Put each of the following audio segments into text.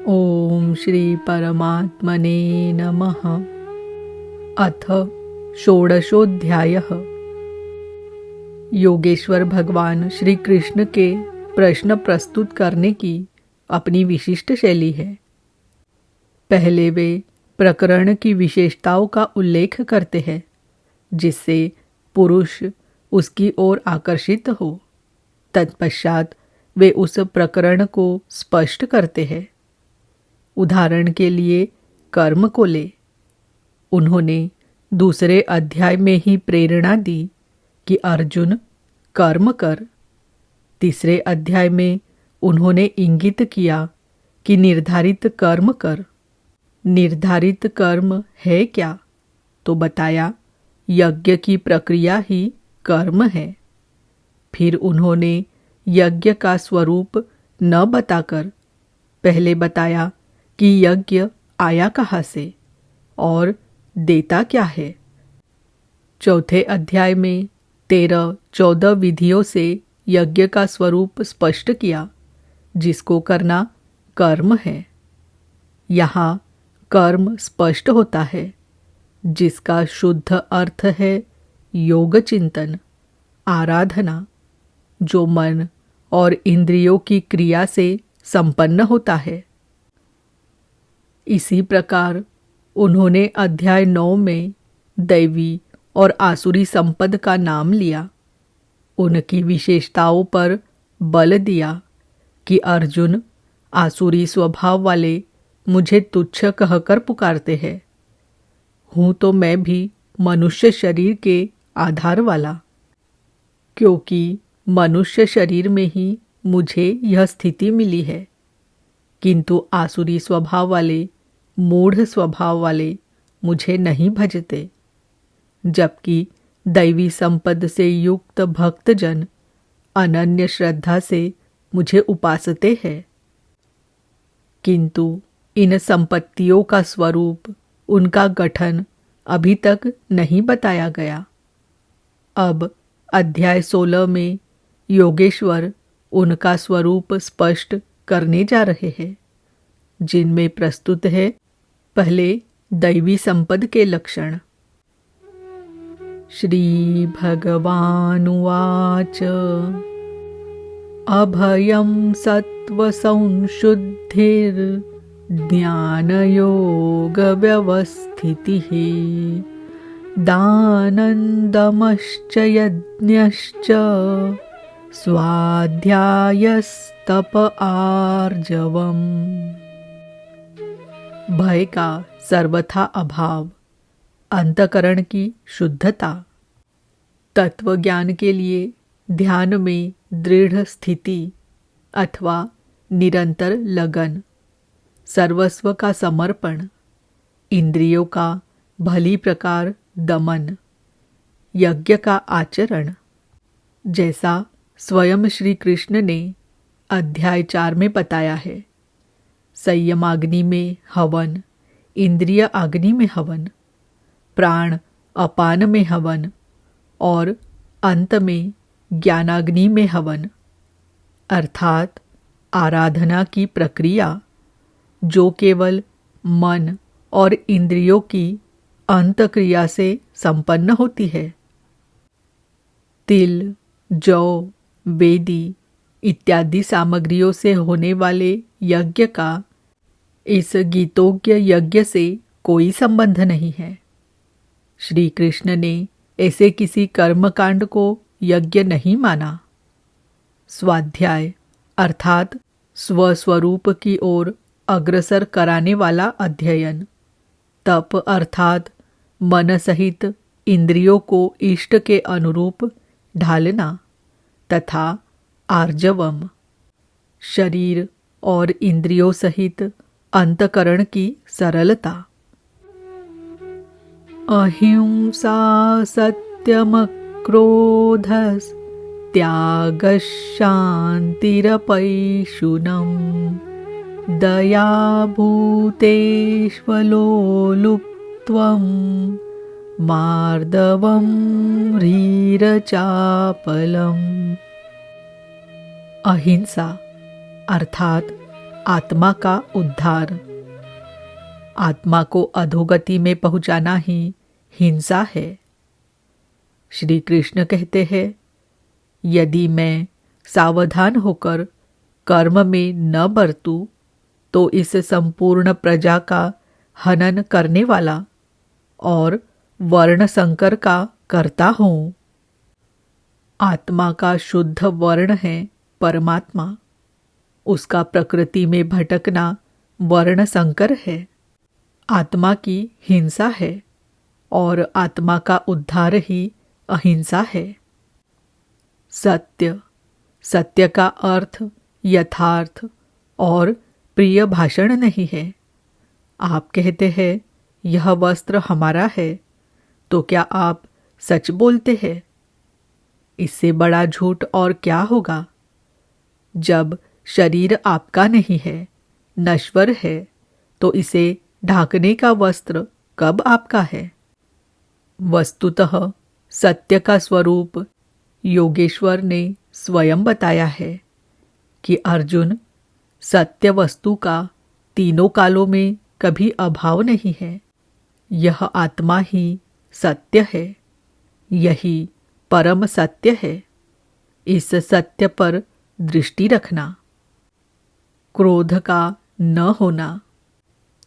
ओम श्री परमात्मने नमः। अथ षोडशोऽध्यायः। योगेश्वर भगवान श्री कृष्ण के प्रश्न प्रस्तुत करने की अपनी विशिष्ट शैली है। पहले वे प्रकरण की विशेषताओं का उल्लेख करते हैं जिससे पुरुष उसकी ओर आकर्षित हो। तत्पश्चात वे उस प्रकरण को स्पष्ट करते हैं। उदाहरण के लिए कर्म को ले। उन्होंने दूसरे अध्याय में ही प्रेरणा दी कि अर्जुन कर्म कर। तीसरे अध्याय में उन्होंने इंगित किया कि निर्धारित कर्म कर। निर्धारित कर्म है क्या? तो बताया यज्ञ की प्रक्रिया ही कर्म है। फिर उन्होंने यज्ञ का स्वरूप न बताकर पहले बताया कि यज्ञ आया कहाँ से और देता क्या है। चौथे अध्याय में 13-14 विधियों से यज्ञ का स्वरूप स्पष्ट किया जिसको करना कर्म है। यहाँ कर्म स्पष्ट होता है जिसका शुद्ध अर्थ है योग चिंतन, आराधना, जो मन और इंद्रियों की क्रिया से संपन्न होता है। इसी प्रकार उन्होंने अध्याय 9 में दैवी और आसुरी संपद का नाम लिया। उनकी विशेषताओं पर बल दिया कि अर्जुन आसुरी स्वभाव वाले मुझे तुच्छ कहकर पुकारते हैं। हूँ तो मैं भी मनुष्य शरीर के आधार वाला, क्योंकि मनुष्य शरीर में ही मुझे यह स्थिति मिली है। किंतु आसुरी स्वभाव वाले, मूढ़ स्वभाव वाले मुझे नहीं भजते, जबकि दैवी संपद से युक्त भक्तजन अनन्य श्रद्धा से मुझे उपासते हैं। किंतु इन संपत्तियों का स्वरूप, उनका गठन अभी तक नहीं बताया गया। अब अध्याय 16 में योगेश्वर उनका स्वरूप स्पष्ट करने जा रहे हैं, जिनमें प्रस्तुत है पहले दैवी संपद के लक्षण। श्री भगवानुवाच अभयं सत्व संशुद्धिर् ज्ञानयोग व्यवस्थितिः दानन्दमश्च यज्ञश्च स्वाध्यायस्तप आर्जवम्। भय का सर्वथा अभाव, अंतकरण की शुद्धता, तत्व ज्ञान के लिए ध्यान में दृढ़ स्थिति अथवा निरंतर लगन, सर्वस्व का समर्पण, इंद्रियों का भली प्रकार दमन, यज्ञ का आचरण, जैसा स्वयं श्री कृष्ण ने अध्याय 4 में बताया है। संयमाग्नि में हवन, इंद्रिय अग्नि में हवन, प्राण अपान में हवन और अंत में ज्ञानाग्नि में हवन, अर्थात आराधना की प्रक्रिया जो केवल मन और इंद्रियों की अंतक्रिया से संपन्न होती है। तिल, जौ, वेदी इत्यादि सामग्रियों से होने वाले यज्ञ का इस गीतोज्ञ यज्ञ से कोई संबंध नहीं है। श्री कृष्ण ने ऐसे किसी कर्मकांड को यज्ञ नहीं माना। स्वाध्याय अर्थात स्वस्वरूप की ओर अग्रसर कराने वाला अध्ययन, तप अर्थात मन सहित इंद्रियों को इष्ट के अनुरूप ढालना, तथा आर्जवम शरीर और इंद्रियों सहित अंतकरण की सरलता। अहिंसा सत्यमक्रोधस् त्यागः शान्तिरपैशुनम् दया भूतेष्वलोलुप्त्वं मार्दवं ह्रीरचापलम्। अहिंसा अर्थात आत्मा का उद्धार। आत्मा को अधोगति में पहुंचाना ही हिंसा है। श्री कृष्ण कहते हैं, यदि मैं सावधान होकर कर्म में न बरतूं तो इस संपूर्ण प्रजा का हनन करने वाला और वर्ण संकर का कर्ता हूं। आत्मा का शुद्ध वर्ण है परमात्मा, उसका प्रकृति में भटकना वर्ण संकर है। आत्मा की हिंसा है और आत्मा का उद्धार ही अहिंसा है। सत्य, सत्य का अर्थ यथार्थ और प्रिय भाषण नहीं है। आप कहते हैं यह वस्त्र हमारा है, तो क्या आप सच बोलते हैं? इससे बड़ा झूठ और क्या होगा? जब शरीर आपका नहीं है, नश्वर है, तो इसे ढाकने का वस्त्र कब आपका है? वस्तुतः सत्य का स्वरूप योगेश्वर ने स्वयं बताया है कि अर्जुन, सत्य वस्तु का तीनों कालों में कभी अभाव नहीं है। यह आत्मा ही सत्य है, यही परम सत्य है। इस सत्य पर दृष्टि रखना। क्रोध का न होना,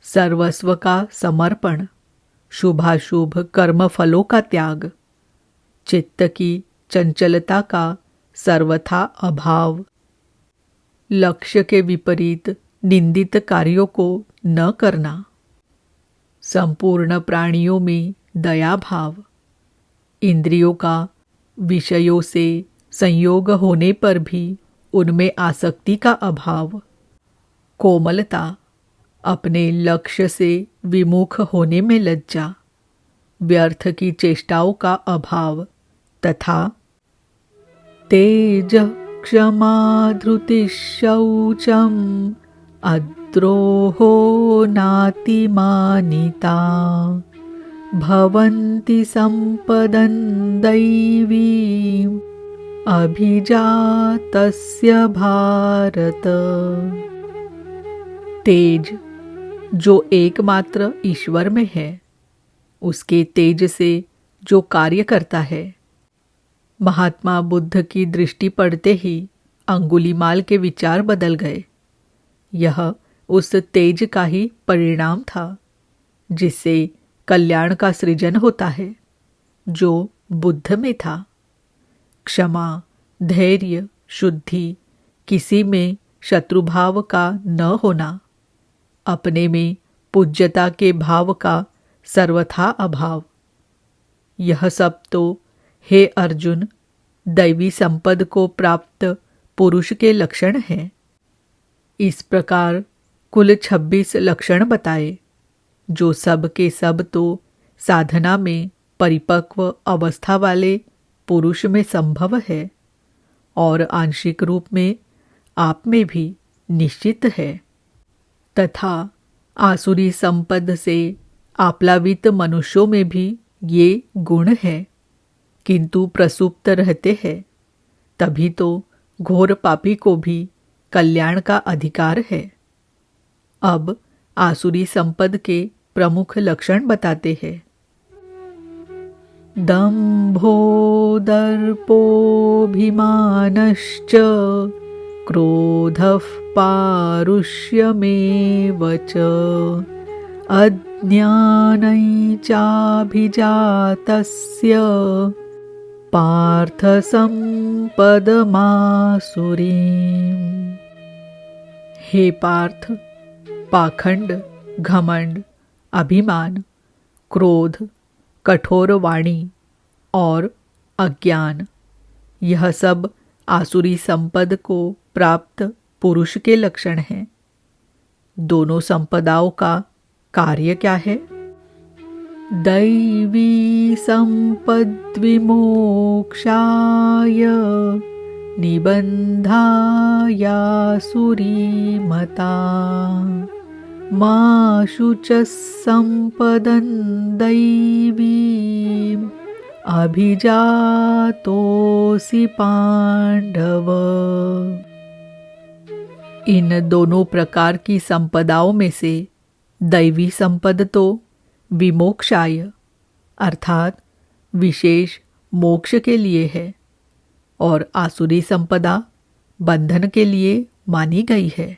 सर्वस्व का समर्पण, शुभाशुभ कर्म फलों का त्याग, चित्त की चंचलता का सर्वथा अभाव, लक्ष्य के विपरीत निंदित कार्यों को न करना, संपूर्ण प्राणियों में दया भाव, इंद्रियों का विषयों से संयोग होने पर भी उनमें आसक्ति का अभाव, कोमलता, अपने लक्ष्य से विमुख होने में लज्जा, व्यर्थ की चेष्टाओं का अभाव तथा तेज क्षमा धृति शौचम अद्रोहो नातिमानिता भवन्ति संपदं दैवीम् अभिजातस्य भारत। तेज जो एकमात्र ईश्वर में है, उसके तेज से जो कार्य करता है। महात्मा बुद्ध की दृष्टि पड़ते ही अंगुलीमाल के विचार बदल गए। यह उस तेज का ही परिणाम था जिससे कल्याण का सृजन होता है, जो बुद्ध में था। क्षमा, धैर्य, शुद्धि, किसी में शत्रुभाव का न होना, अपने में पूज्यता के भाव का सर्वथा अभाव, यह सब तो हे अर्जुन दैवी संपद को प्राप्त पुरुष के लक्षण हैं। इस प्रकार कुल 26 लक्षण बताए, जो सब के सब तो साधना में परिपक्व अवस्था वाले पुरुष में संभव है और आंशिक रूप में आप में भी निश्चित है, तथा आसुरी संपद से आप्लावित मनुष्यों में भी ये गुण है, किंतु प्रसुप्त रहते हैं, तभी तो घोर पापी को भी कल्याण का अधिकार है। अब आसुरी संपद के प्रमुख लक्षण बताते हैं। दंभो दर्पोऽभिमानश्च क्रोधः पारुष्यमेव च अज्ञानैचाभिजातस्य पार्थ संपदमासुरीम्। हे पार्थ, पाखंड, घमंड, अभिमान, क्रोध, कठोर वाणी और अज्ञान, यह सब आसुरी संपद को प्राप्त पुरुष के लक्षण हैं। दोनों संपदाओं का कार्य क्या है? दैवी संपद्विमोक्षाय निबन्धायासुरीमता मा शुचः संपदं दैवीम् अभिजातोऽसि पांडव। इन दोनों प्रकार की संपदाओं में से दैवी संपद तो विमोक्षाय अर्थात विशेष मोक्ष के लिए है और आसुरी संपदा बंधन के लिए मानी गई है।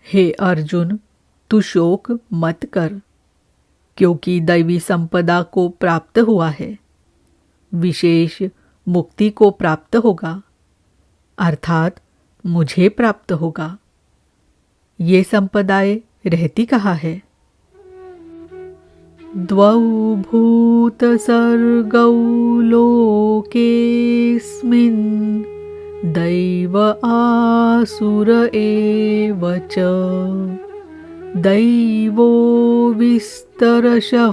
हे अर्जुन, तू शोक मत कर, क्योंकि दैवी संपदा को प्राप्त हुआ है, विशेष मुक्ति को प्राप्त होगा अर्थात मुझे प्राप्त होगा। ये संपदाएं रहती कहाँ है? द्वौ भूत सर्गौ लोकेस्मिन् दैव आसुर एव च दैवो विस्तरशः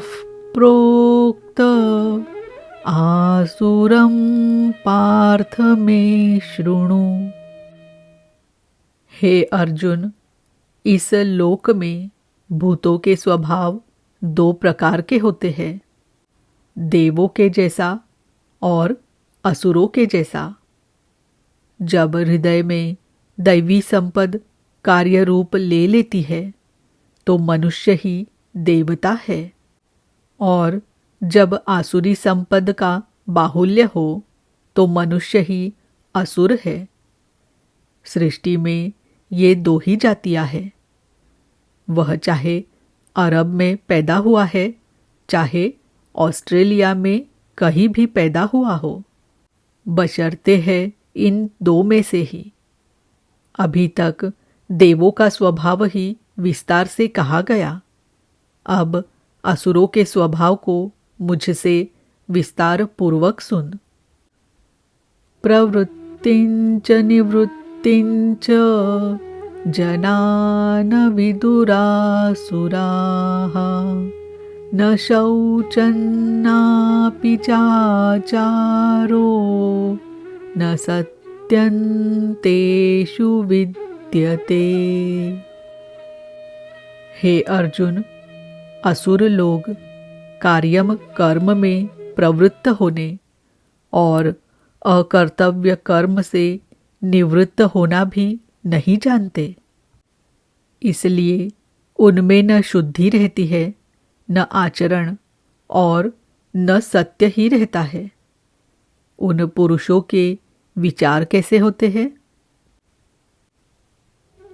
प्रोक्त आसुरं पार्थ मे शृणु। हे अर्जुन, इस लोक में भूतों के स्वभाव दो प्रकार के होते हैं, देवों के जैसा और असुरों के जैसा। जब हृदय में दैवी संपद कार्य रूप ले लेती है तो मनुष्य ही देवता है, और जब आसुरी संपद का बाहुल्य हो तो मनुष्य ही असुर है। सृष्टि में ये दो ही जातियां हैं, वह चाहे अरब में पैदा हुआ है, चाहे ऑस्ट्रेलिया में कहीं भी पैदा हुआ हो, बशर्ते है इन दो में से ही। अभी तक देवों का स्वभाव ही विस्तार से कहा गया, अब असुरों के स्वभाव को मुझसे विस्तार पूर्वक सुन। प्रवृत्तिंच निवृत्तिंच जनान विदुरासुराः न शौचन्नापि चाचारो न सत्यन्तेषु विद्यते। हे अर्जुन, असुर लोग कार्यम कर्म में प्रवृत्त होने और अकर्तव्य कर्म से निवृत्त होना भी नहीं जानते, इसलिए उनमें न शुद्धि रहती है, न आचरण और न सत्य ही रहता है। उन पुरुषों के विचार कैसे होते हैं?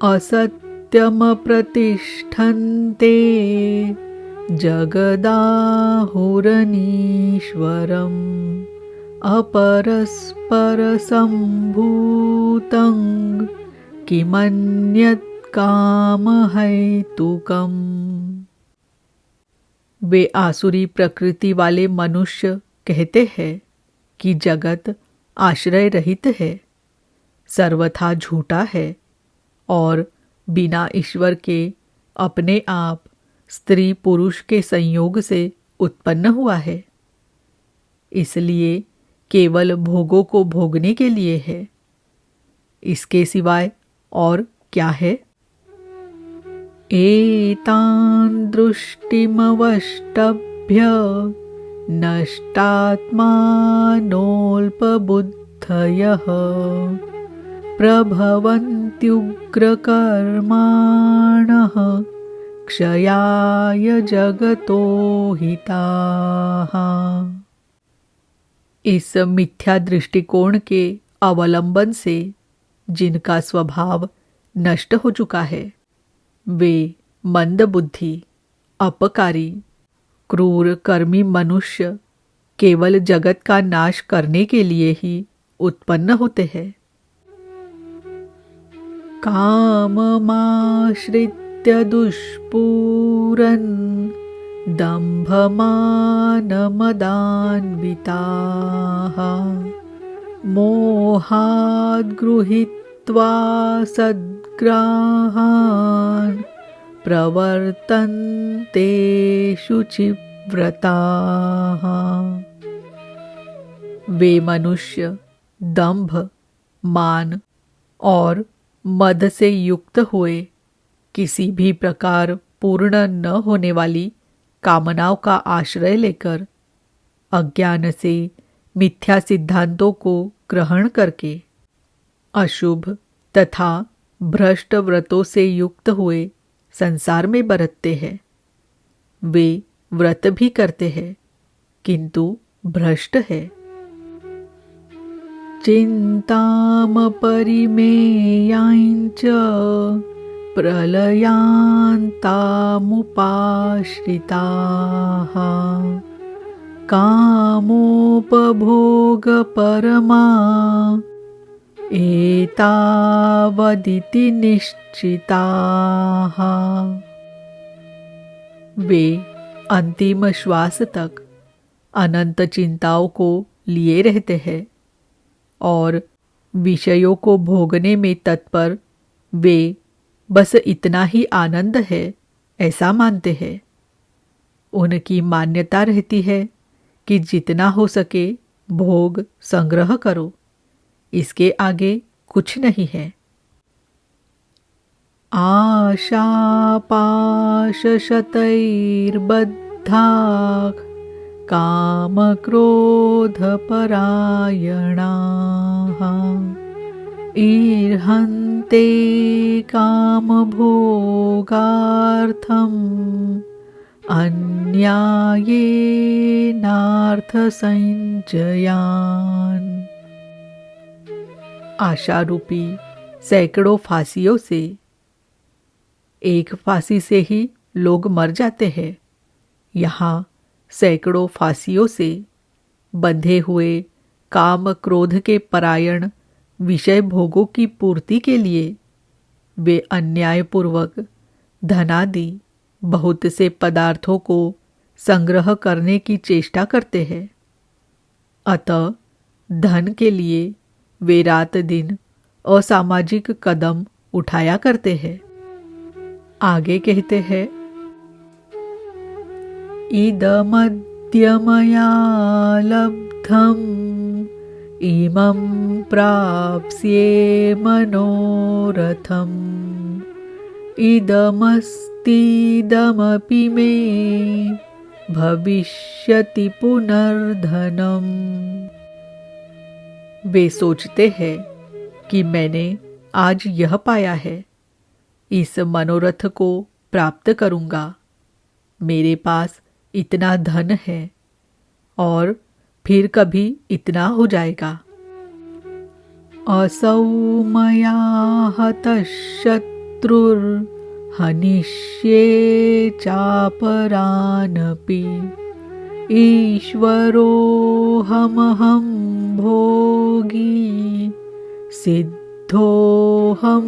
असत्यम प्रतिष्ठन्ते जगदाहुरनीश्वरम् अपरस्पर संभूतं किमन्यत् कामहैतुकम्। वे आसुरी प्रकृति वाले मनुष्य कहते हैं कि जगत आश्रय रहित है, सर्वथा झूठा है और बिना ईश्वर के अपने आप स्त्री पुरुष के संयोग से उत्पन्न हुआ है, इसलिए केवल भोगों को भोगने के लिए है, इसके सिवाय और क्या है? एतान् दृष्टिमवष्टभ्य नष्टात्मानोऽल्पबुद्धयः प्रभवन्त्युग्रकर्माणः क्षयाय जगतो हिताः। इस मिथ्या दृष्टिकोण के अवलंबन से जिनका स्वभाव नष्ट हो चुका है, वे मंदबुद्धि, अपकारी, क्रूर कर्मी मनुष्य केवल जगत का नाश करने के लिए ही उत्पन्न होते हैं। काममाश्रित्य दुष्पूरन् दम्भमानमदान्विताः मोहाद् गृहीत्वा सद्ग्राहान् प्रवर्तन्ते शुचिव्रताः। वे मनुष्य दंभ, मान और मद से युक्त हुए किसी भी प्रकार पूर्ण न होने वाली कामनाओं का आश्रय लेकर अज्ञान से मिथ्या सिद्धांतों को ग्रहण करके अशुभ तथा भ्रष्ट व्रतों से युक्त हुए संसार में बरतते हैं। वे व्रत भी करते हैं किंतु भ्रष्ट है। चिंताम परिमेयाञ्च प्रलयान्तामुपाश्रिताः कामोपभोगपरमा एतावदिति निश्चिताः। वे अंतिम श्वास तक अनंत चिंताओं को लिए रहते हैं और विषयों को भोगने में तत्पर वे बस इतना ही आनंद है ऐसा मानते हैं। उनकी मान्यता रहती है कि जितना हो सके भोग संग्रह करो, इसके आगे कुछ नहीं है। आशापाशशतैर्बद्धा कामक्रोधपरायणाः ईर्हन्ते कामभोगार्थम् अन्यायेनार्थसंचयान्। आशा रूपी सैकड़ों फांसियों से एक फांसी से ही लोग मर जाते हैं। यहाँ सैकड़ों फांसियों से बंधे हुए काम क्रोध के परायण विषय भोगों की पूर्ति के लिए वे अन्यायपूर्वक धनादि बहुत से पदार्थों को संग्रह करने की चेष्टा करते हैं। अतः धन के लिए वे रात दिन असामाजिक कदम उठाया करते हैं। आगे कहते हैं, इदमद्य मया लब्धम् इमं प्राप्स्ये मनोरथम् इदमस्तीदमपि मे भविष्यति पुनर्धनम्। वे सोचते हैं कि मैंने आज यह पाया है, इस मनोरथ को प्राप्त करूंगा, मेरे पास इतना धन है और फिर कभी इतना हो जाएगा। असौ मया हतः शत्रुर्हनिष्ये चापरानपि ईश्वरोऽहमहं भोगी सिद्धोऽहं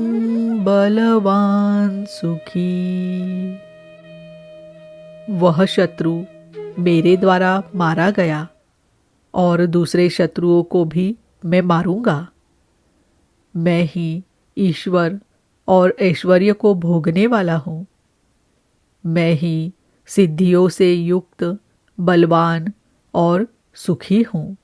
बलवान् सुखी। वह शत्रु मेरे द्वारा मारा गया और दूसरे शत्रुओं को भी मैं मारूंगा। मैं ही ईश्वर और ऐश्वर्य को भोगने वाला हूँ। मैं ही सिद्धियों से युक्त बलवान और सुखी हूँ।